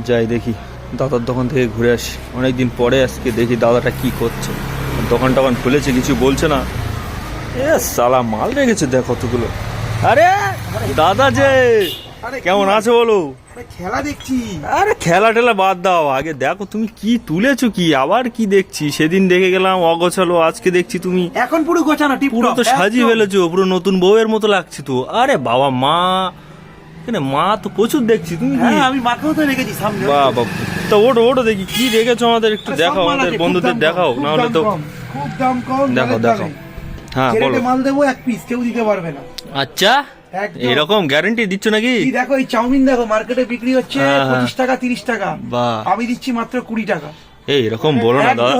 যাই দেখি দাদার দোকান থেকে ঘুরে আসি, অনেকদিন পরে আজকে দেখি দাদাটা কি করছে। দোকান টোকান খুলেছে, কিছু বলছে না। এ সালা মাল রেখেছে দেখ কতগুলো। আরে দাদা যে কেমন আছে বলো? খেলা দেখছি। আরে খেলা টেলা বাদ দাও, আগে দেখো তুমি কি তুলেছো, কি আবার কি দেখছি। সেদিন দেখে গেলাম অগোছালো, আজকে দেখছি তুমি এখন পুরো গোছানো, পুরো তো সাজিয়ে ফেলেছো, পুরো নতুন বউয়ের মতো লাগছে তো। আরে বাবা, মা এখানে মা তো প্রচুর দেখছি। তুমি কি? হ্যাঁ, আমি মাকেও তো রেখেছি সামনে। বাবা, তো ওটো ওটো দেখি কি রেখেছো, আমাদের একটু দেখাও, আমাদের বন্ধুদের দেখাও, না হলে তো। খুব দাম কম, দেখো দেখো। হ্যাঁ বলো। মাল দেবো এক পিস, কেউ দিতে পারবে না। আচ্ছা, এরকম গ্যারান্টি দিচ্ছ নাকি? দেখো এই চাউমিন দেখো, মার্কেটে বিক্রি হচ্ছে 25 টাকা 30 টাকা, আমি দিচ্ছি মাত্র 20 টাকা। এই এরকম বলো না দাদা,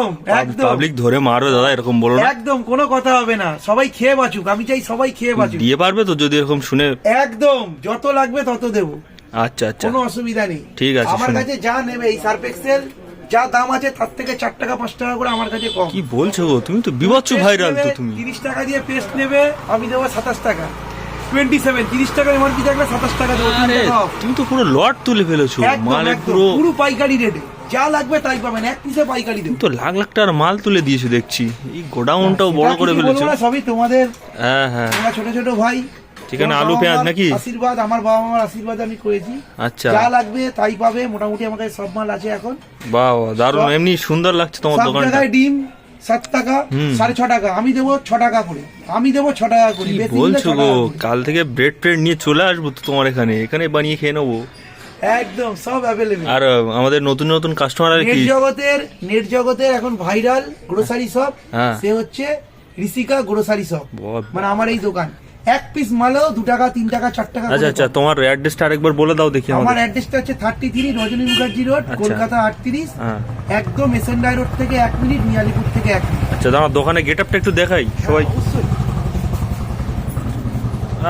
পাবলিক ধরে মারো দাদা, এরকম বলো না। একদম কোনো কথা হবে না, সবাই খেয়ে বাঁচুক, আমি চাই সবাই খেয়ে বাঁচুক। দিয়ে পারবে তো যদি এরকম শুনে? একদম, যত লাগবে তত দেবো। আচ্ছা আচ্ছা, কোনো অসুবিধা নেই। ঠিক আছে। আমার কাছে যা নেবে এই সার্ফ এক্সেল যা দাম আছে তার থেকে 4 টাকা 5 টাকা করে আমার কাছে কম। কি বলছো গো, তুমি তো বিভৎস ভাইরাল তো। তুমি 30 টাকা দিয়ে পেস্ট নেবে, আমি দেবো 27 টাকা। 27 30 টাকা এমআরপি থাকলে 27 টাকা দেবো। তুমি তো পুরো লট তুলে ফেলেছো, মানে পুরো পুরো পাইকারি রেটে যা লাগবে তাই পাবেন, এক পিসে পাইকারি দেবো। তো লাখ লাখ টাকার মাল তুলে দিয়েছো দেখছি, এই গোডাউনটাও বড় করে ফেলেছো। সবই তোমাদের। হ্যাঁ হ্যাঁ, তোমরা ছোট ছোট ভাই, ঠিকানা আলু পেঁয়াজ নাকি? আশীর্বাদ, আমার বাবা মার আশীর্বাদ আমি করেছি। আচ্ছা, যা লাগবে তাই পাবে, মোটামুটি আমার কাছে সব মাল আছে এখন। বাহ দারুণ, এমনি সুন্দর লাগছে তোমার দোকানটা। ডিম 7 টাকা 6.5 টাকা, আমি দেবো 6 টাকা করে, আমি দেবো 6 টাকা করে। বলছো গো, কাল থেকে ব্রেড ট্রেড নিয়ে চলে আসবো তো তোমার এখানে, এখানে বানিয়ে খেয়ে নেবো একদম, সব অ্যাভেলেবল। আর আমাদের নতুন নতুন কাস্টমার আর কি নেট জগতের এখন ভাইরাল গ্রোসারি শপ, সে হচ্ছে ঋষিকা গ্রোসারি শপ, মানে আমার এই দোকান। এক পিস মালও 2 টাকা 3 টাকা 4 টাকা। আচ্ছা আচ্ছা, তোমার অ্যাড্রেসটা আরেকবার বলে দাও দেখি। আমার অ্যাড্রেসটা হচ্ছে 33 রজনী মুখার্জি রোড, কলকাতা 38, একদম এসএনডাই রোড থেকে 1 মিনিট, মিয়ালিপুর থেকে 1 মিনিট। আচ্ছা, আমার দোকানে গেটআপটা একটু দেখাই সবাই।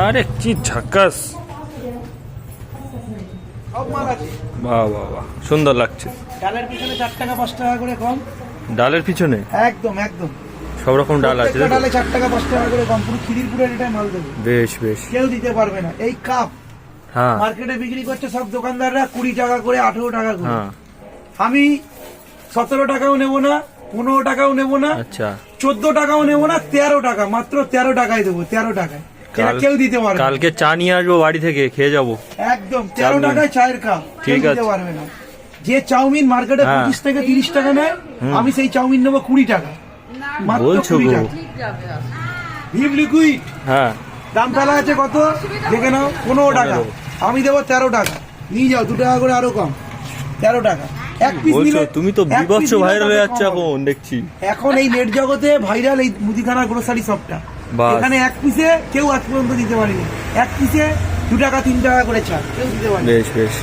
আরে কি ঝাক্কাস, সব মাল আছে। বাহ বাহ বাহ, সুন্দর লাগছে। ডালের পিছনে 4 টাকা 5 টাকা করে কম। ডালের পিছনে একদম একদম সব রকম ডাল আছে, ডালে 4 টাকা 5 টাকা করে কম, পুরো খিদিরপুরের এটাই মাল দেবো। বেশ বেশ, কেউ দিতে পারবে না। এই কাপ হ্যাঁ মার্কেটে বিক্রি করছে সব দোকানদাররা 20 টাকা করে, 18 টাকা করে, আমি 17 টাকাও নেবো না, 15 টাকাও নেবো না, আচ্ছা 14 টাকাও নেবো না, 13 টাকা, মাত্র 13 টাকায় দেবো, 13 টাকায়। কেউ দিতে পারবে না। কালকে চা নিয়ে আসবো বাড়ি থেকে, খেয়ে যাবো একদম 13 টাকায় চায়ের কাপ, ঠিক আছে। দিতে পারবে না। যে চাউমিন মার্কেটে 25 থেকে 30 টাকা নেয়, আমি সেই চাউমিন নেবো 20 টাকা, মাত্র 20 টাকা। ভিম লিকুইড, হ্যাঁ দাম ফেলা আছে কত দেখে নাও, 15 টাকা, আমি দেবো 13 টাকা। নিয়ে যাও 2 টাকা করে আরো কম, 13 টাকা। এক পিস নিলে তুমি তো বিভৎস ভাইরাল হয়ে যাচ্ছে এখন দেখছি। এখন এই নেট জগতে ভাইরাল এই মুদিখানা গ্রোসারি শপটা, এখানে এক পিসে কেউ আজ পর্যন্ত দিতে পারেনি। এক পিসে 2 টাকা 3 টাকা করে ছাড়, কেউ দিতে পারে। বেশ বেশ,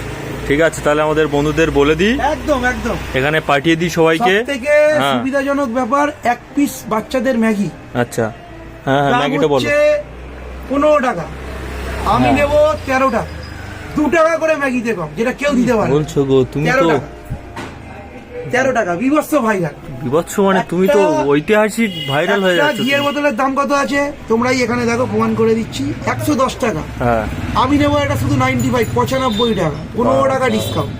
ঠিক আছে, তাহলে আমাদের বন্ধুদের বলে দিই, একদম একদম এখানে পাঠিয়ে দিই সবাইকে। সবথেকে সুবিধাজনক ব্যাপার, এক পিস বাচ্চাদের ম্যাগি। আচ্ছা, হ্যাঁ হ্যাঁ, ম্যাগিটা বলো। 15 টাকা, আমি নেব 13 টাকা, 2 টাকা করে ম্যাগিতে কম, যেটা কেউ দিতে পারে। বলছো গো, তুমি তো 13 টাকা, বিভৎস ভাইরাল। বিভৎস মানে তুমি তো ঐতিহাসিক ভাইরাল হয়ে যাচ্ছ। ঘিয়ের বোতলের দাম কত আছে তোমরাই এখানে দেখো, প্রমাণ করে দিচ্ছি। 110 টাকা, আমি নেবো এটা শুধু 95, 95 টাকা, 15 টাকা ডিসকাউন্ট,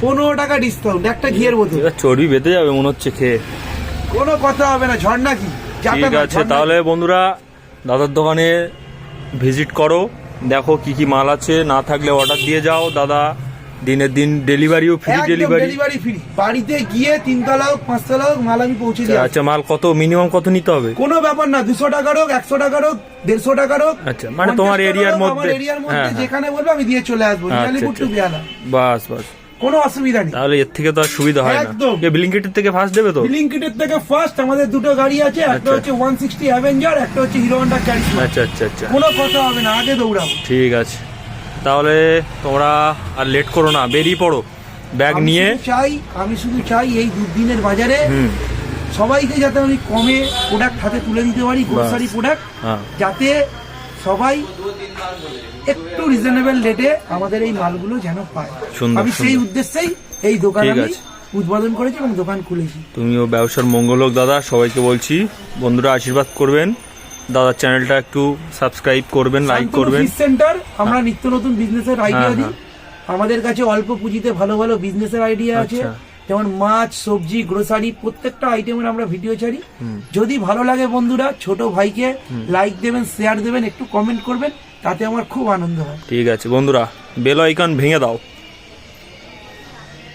15 টাকা ডিসকাউন্ট একটা ঘিয়ের বোতল। চর্বি বেঁধে যাবে মনে হচ্ছে খেয়ে। কোনো কথা হবে না, ঝর্ণা কি। ঠিক আছে, তাহলে বন্ধুরা দাদার দোকানে ভিজিট করো, দেখো কি কি মাল আছে, না থাকলে অর্ডার দিয়ে যাও। দাদা দিনের দিন ডেলিভারিও ফ্রি, ডেলিভারি ফ্রি, বাড়িতে গিয়ে 3 তলা হোক 5 তলা হোক মাল আমি পৌঁছে দিই। আচ্ছা, মাল কত মিনিমাম কত নিতে হবে? কোনো ব্যাপার না, 200 টাকার হোক, 100 টাকার হোক, 150 টাকার হোক। আচ্ছা, মানে তোমার এরিয়ার মধ্যে যেখানে বলবে আমি দিয়ে চলে আসবো, মিয়ালিপুর টু বেহালা। বাস বাস, কোনো অসুবিধা নেই। তাহলে এর থেকে তো আর সুবিধা হয় না। ব্লিঙ্কিটের থেকে ফার্স্ট দেবে তো? ব্লিঙ্কিটের থেকে ফার্স্ট আমাদের দুটো গাড়ি আছে, একটা হচ্ছে 160 অ্যাভেঞ্জার, একটা হচ্ছে হিরো হন্ডা ক্যারিশমা। আচ্ছা আচ্ছা আচ্ছা, কোনো কথা হবে না, আগে দৌড়াবো। ঠিক আছে, তাহলে তোমরা আর লেট করো না, বেরিয়ে পড়ো ব্যাগ নিয়ে। আমি শুধু চাই এই দুদিনের বাজারে সবাইকে যাতে আমি কমে প্রোডাক্ট হাতে তুলে দিতে পারি, গ্রোসারি প্রোডাক্ট, যাতে সবাই একটু রিজনেবল রেটে আমাদের এই মালগুলো যেন পায়। আমি সেই উদ্দেশ্যেই এই দোকান আমি উদ্বোধন করেছি এবং দোকান খুলেছি। তুমিও ব্যবসার মঙ্গল হোক দাদা, সবাইকে বলছি। বন্ধুরা আশীর্বাদ করবেন, দাদার চ্যানেলটা একটু সাবস্ক্রাইব করবেন, লাইক করবেন। সেন্টার, আমরা নিত্য নতুন বিজনেসের আইডিয়া দিই, আমাদের কাছে অল্প পুঁজিতে ভালো ভালো বিজনেসের আইডিয়া আছে, আচ্ছা। যেমন মাছ, সবজি, গ্রোসারি প্রত্যেকটা আইটেমের আমরা ভিডিও ছাড়ি। যদি ভালো লাগে বন্ধুরা, ছোট ভাইকে লাইক দেবেন, শেয়ার দেবেন, একটু কমেন্ট করবেন, তাতে আমার খুব আনন্দ হয়। ঠিক আছে বন্ধুরা, বেল আইকন ভেঙে দাও।